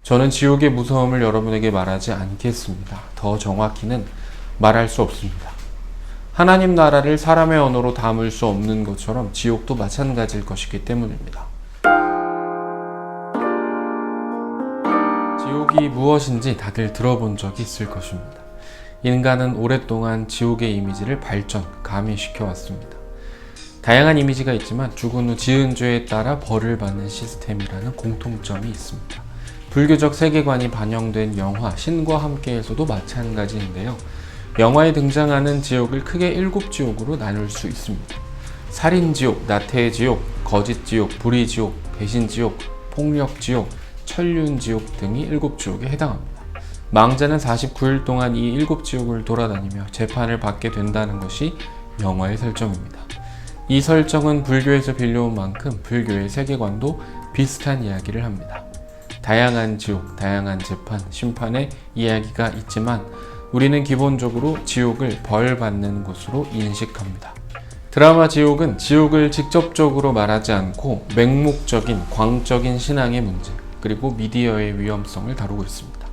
저는 지옥의 무서움을 여러분에게 말하지 않겠습니다. 더 정확히는 말할 수 없습니다. 하나님 나라를 사람의 언어로 담을 수 없는 것처럼 지옥도 마찬가지일 것이기 때문입니다. 지옥이 무엇인지 다들 들어본 적이 있을 것입니다. 인간은 오랫동안 지옥의 이미지를 발전, 가미시켜 왔습니다. 다양한 이미지가 있지만 죽은 후 지은 죄에 따라 벌을 받는 시스템이라는 공통점이 있습니다. 불교적 세계관이 반영된 영화 신과 함께에서도 마찬가지인데요. 영화에 등장하는 지옥을 크게 7지옥으로 나눌 수 있습니다. 살인지옥, 나태지옥, 거짓지옥, 불의지옥, 배신지옥, 폭력지옥, 천륜지옥 등이 7지옥에 해당합니다. 망자는 49일 동안 이 7지옥을 돌아다니며 재판을 받게 된다는 것이 영화의 설정입니다. 이 설정은 불교에서 빌려온 만큼 불교의 세계관도 비슷한 이야기를 합니다. 다양한 지옥, 다양한 재판, 심판의 이야기가 있지만 우리는 기본적으로 지옥을 벌 받는 곳으로 인식합니다. 드라마 지옥은 지옥을 직접적으로 말하지 않고 맹목적인 광적인 신앙의 문제, 그리고 미디어의 위험성을 다루고 있습니다.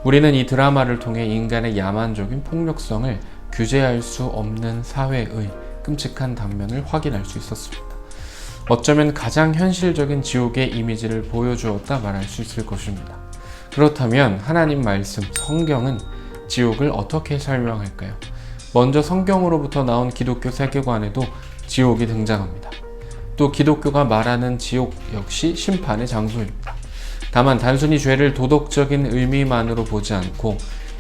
우리는 이 드라마를 통해 인간의 야만적인 폭력성을 규제할 수 없는 사회의 끔찍한 단면을 확인할 수 있었습니다. 어쩌면 가장 현실적인 지옥의 이미지를 보여주었다 말할 수 있을 것입니다. 그렇다면 하나님 말씀, 성경은 지옥을 어떻게 설명할까요? 먼저 성경으로부터 나온 기독교 세계관에도 지옥이 등장합니다. 또 기독교가 말하는 지옥 역시 심판의 장소입니다. 다만 단순히 죄를 도덕적인 의미만으로 보지 않고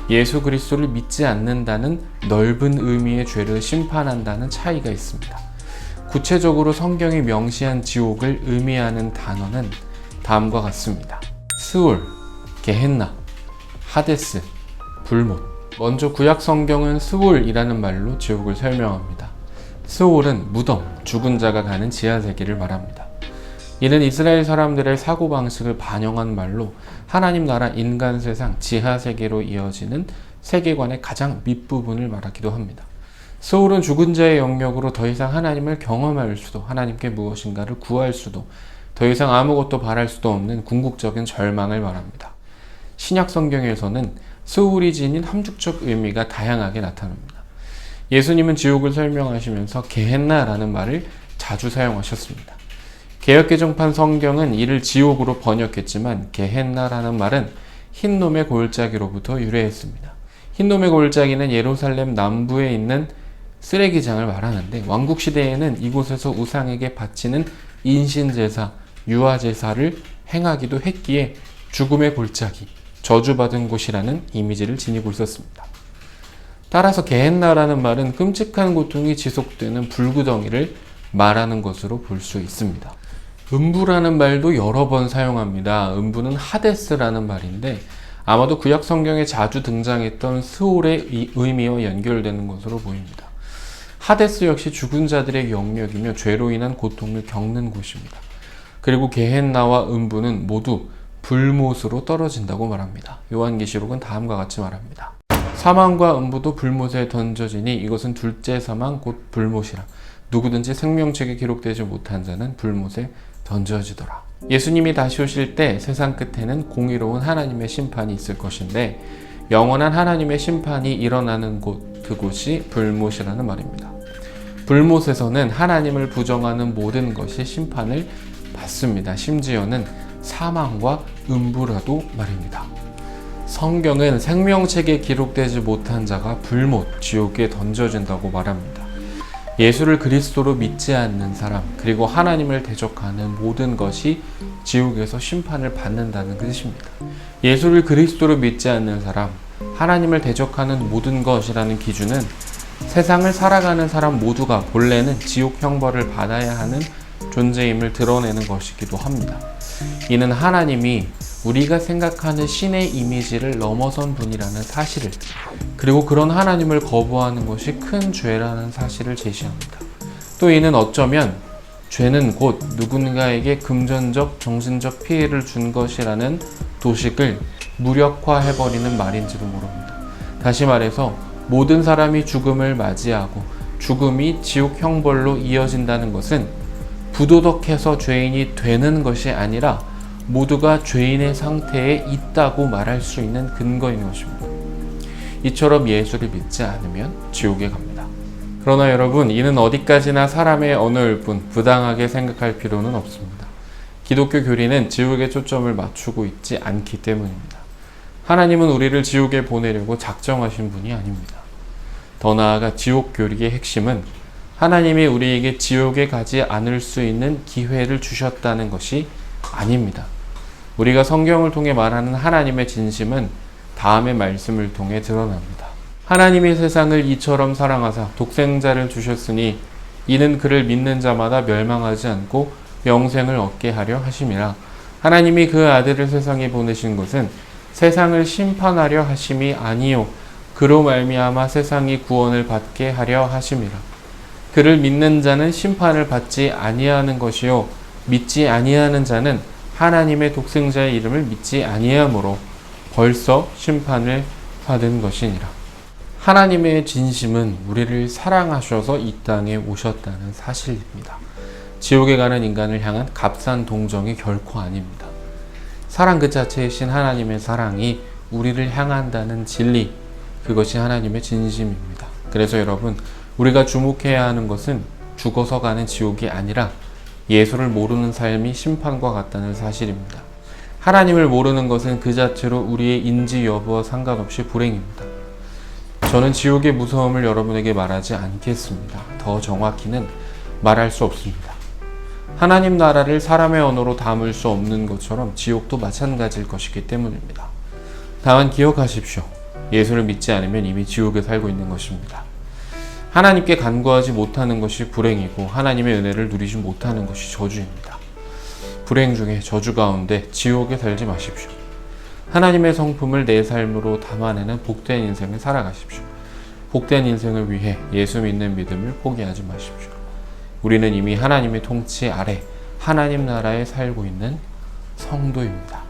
예수 그리스도를 믿지 않는다는 넓은 의미의 죄를 심판한다는 차이가 있습니다. 구체적으로 성경이 명시한 지옥을 의미하는 단어는 다음과 같습니다. 스울, 게헨나, 하데스, 불못. 먼저 구약 성경은 스울이라는 말로 지옥을 설명합니다. 스울은 무덤, 죽은 자가 가는 지하세계를 말합니다. 이는 이스라엘 사람들의 사고방식을 반영한 말로 하나님 나라 인간 세상 지하세계로 이어지는 세계관의 가장 밑부분을 말하기도 합니다. 스울은 죽은 자의 영역으로 더 이상 하나님을 경험할 수도, 하나님께 무엇인가를 구할 수도, 더 이상 아무것도 바랄 수도 없는 궁극적인 절망을 말합니다. 신약 성경에서는 스울이 지닌 함축적 의미가 다양하게 나타납니다. 예수님은 지옥을 설명하시면서 게헨나라는 말을 자주 사용하셨습니다. 개역개정판 성경은 이를 지옥으로 번역했지만 게헨나라는 말은 흰놈의 골짜기로부터 유래했습니다. 흰놈의 골짜기는 예루살렘 남부에 있는 쓰레기장을 말하는데 왕국시대에는 이곳에서 우상에게 바치는 인신제사, 유아제사를 행하기도 했기에 죽음의 골짜기, 저주받은 곳이라는 이미지를 지니고 있었습니다. 따라서 게헨나라는 말은 끔찍한 고통이 지속되는 불구덩이를 말하는 것으로 볼 수 있습니다. 음부라는 말도 여러 번 사용합니다. 음부는 하데스라는 말인데 아마도 구약 성경에 자주 등장했던 스올의 의미와 연결되는 것으로 보입니다. 하데스 역시 죽은 자들의 영역이며 죄로 인한 고통을 겪는 곳입니다. 그리고 게헨나와 음부는 모두 불못으로 떨어진다고 말합니다. 요한계시록은 다음과 같이 말합니다. 사망과 음부도 불못에 던져지니 이것은 둘째 사망 곧 불못이라. 누구든지 생명책에 기록되지 못한 자는 불못에 던져지더라. 예수님이 다시 오실 때 세상 끝에는 공의로운 하나님의 심판이 있을 것인데 영원한 하나님의 심판이 일어나는 곳, 그곳이 불못이라는 말입니다. 불못에서는 하나님을 부정하는 모든 것이 심판을 받습니다. 심지어는 사망과 음부라도 말입니다. 성경은 생명책에 기록되지 못한 자가 불못, 지옥에 던져진다고 말합니다. 예수를 그리스도로 믿지 않는 사람, 그리고 하나님을 대적하는 모든 것이 지옥에서 심판을 받는다는 뜻입니다. 예수를 그리스도로 믿지 않는 사람, 하나님을 대적하는 모든 것이라는 기준은 세상을 살아가는 사람 모두가 본래는 지옥 형벌을 받아야 하는 존재임을 드러내는 것이기도 합니다. 이는 하나님이 우리가 생각하는 신의 이미지를 넘어선 분이라는 사실을, 그리고 그런 하나님을 거부하는 것이 큰 죄라는 사실을 제시합니다. 또 이는 어쩌면 죄는 곧 누군가에게 금전적, 정신적 피해를 준 것이라는 도식을 무력화해버리는 말인지도 모릅니다. 다시 말해서 모든 사람이 죽음을 맞이하고 죽음이 지옥 형벌로 이어진다는 것은 부도덕해서 죄인이 되는 것이 아니라 모두가 죄인의 상태에 있다고 말할 수 있는 근거인 것입니다. 이처럼 예수를 믿지 않으면 지옥에 갑니다. 그러나 여러분, 이는 어디까지나 사람의 언어일 뿐 부당하게 생각할 필요는 없습니다. 기독교 교리는 지옥에 초점을 맞추고 있지 않기 때문입니다. 하나님은 우리를 지옥에 보내려고 작정하신 분이 아닙니다. 더 나아가 지옥 교리의 핵심은 하나님이 우리에게 지옥에 가지 않을 수 있는 기회를 주셨다는 것이 아닙니다. 우리가 성경을 통해 말하는 하나님의 진심은 다음의 말씀을 통해 드러납니다. 하나님이 세상을 이처럼 사랑하사 독생자를 주셨으니 이는 그를 믿는 자마다 멸망하지 않고 영생을 얻게 하려 하심이라. 하나님이 그 아들을 세상에 보내신 것은 세상을 심판하려 하심이 아니요 그로 말미암아 세상이 구원을 받게 하려 하심이라. 그를 믿는 자는 심판을 받지 아니하는 것이요 믿지 아니하는 자는 하나님의 독생자의 이름을 믿지 아니하므로 벌써 심판을 받은 것이니라. 하나님의 진심은 우리를 사랑하셔서 이 땅에 오셨다는 사실입니다. 지옥에 가는 인간을 향한 값싼 동정이 결코 아닙니다. 사랑 그 자체이신 하나님의 사랑이 우리를 향한다는 진리, 그것이 하나님의 진심입니다. 그래서 여러분, 우리가 주목해야 하는 것은 죽어서 가는 지옥이 아니라 예수를 모르는 삶이 심판과 같다는 사실입니다. 하나님을 모르는 것은 그 자체로 우리의 인지 여부와 상관없이 불행입니다. 저는 지옥의 무서움을 여러분에게 말하지 않겠습니다. 더 정확히는 말할 수 없습니다. 하나님 나라를 사람의 언어로 담을 수 없는 것처럼 지옥도 마찬가지일 것이기 때문입니다. 다만 기억하십시오. 예수를 믿지 않으면 이미 지옥에 살고 있는 것입니다. 하나님께 간구하지 못하는 것이 불행이고 하나님의 은혜를 누리지 못하는 것이 저주입니다. 불행 중에 저주 가운데 지옥에 살지 마십시오. 하나님의 성품을 내 삶으로 담아내는 복된 인생을 살아가십시오. 복된 인생을 위해 예수 믿는 믿음을 포기하지 마십시오. 우리는 이미 하나님의 통치 아래 하나님 나라에 살고 있는 성도입니다.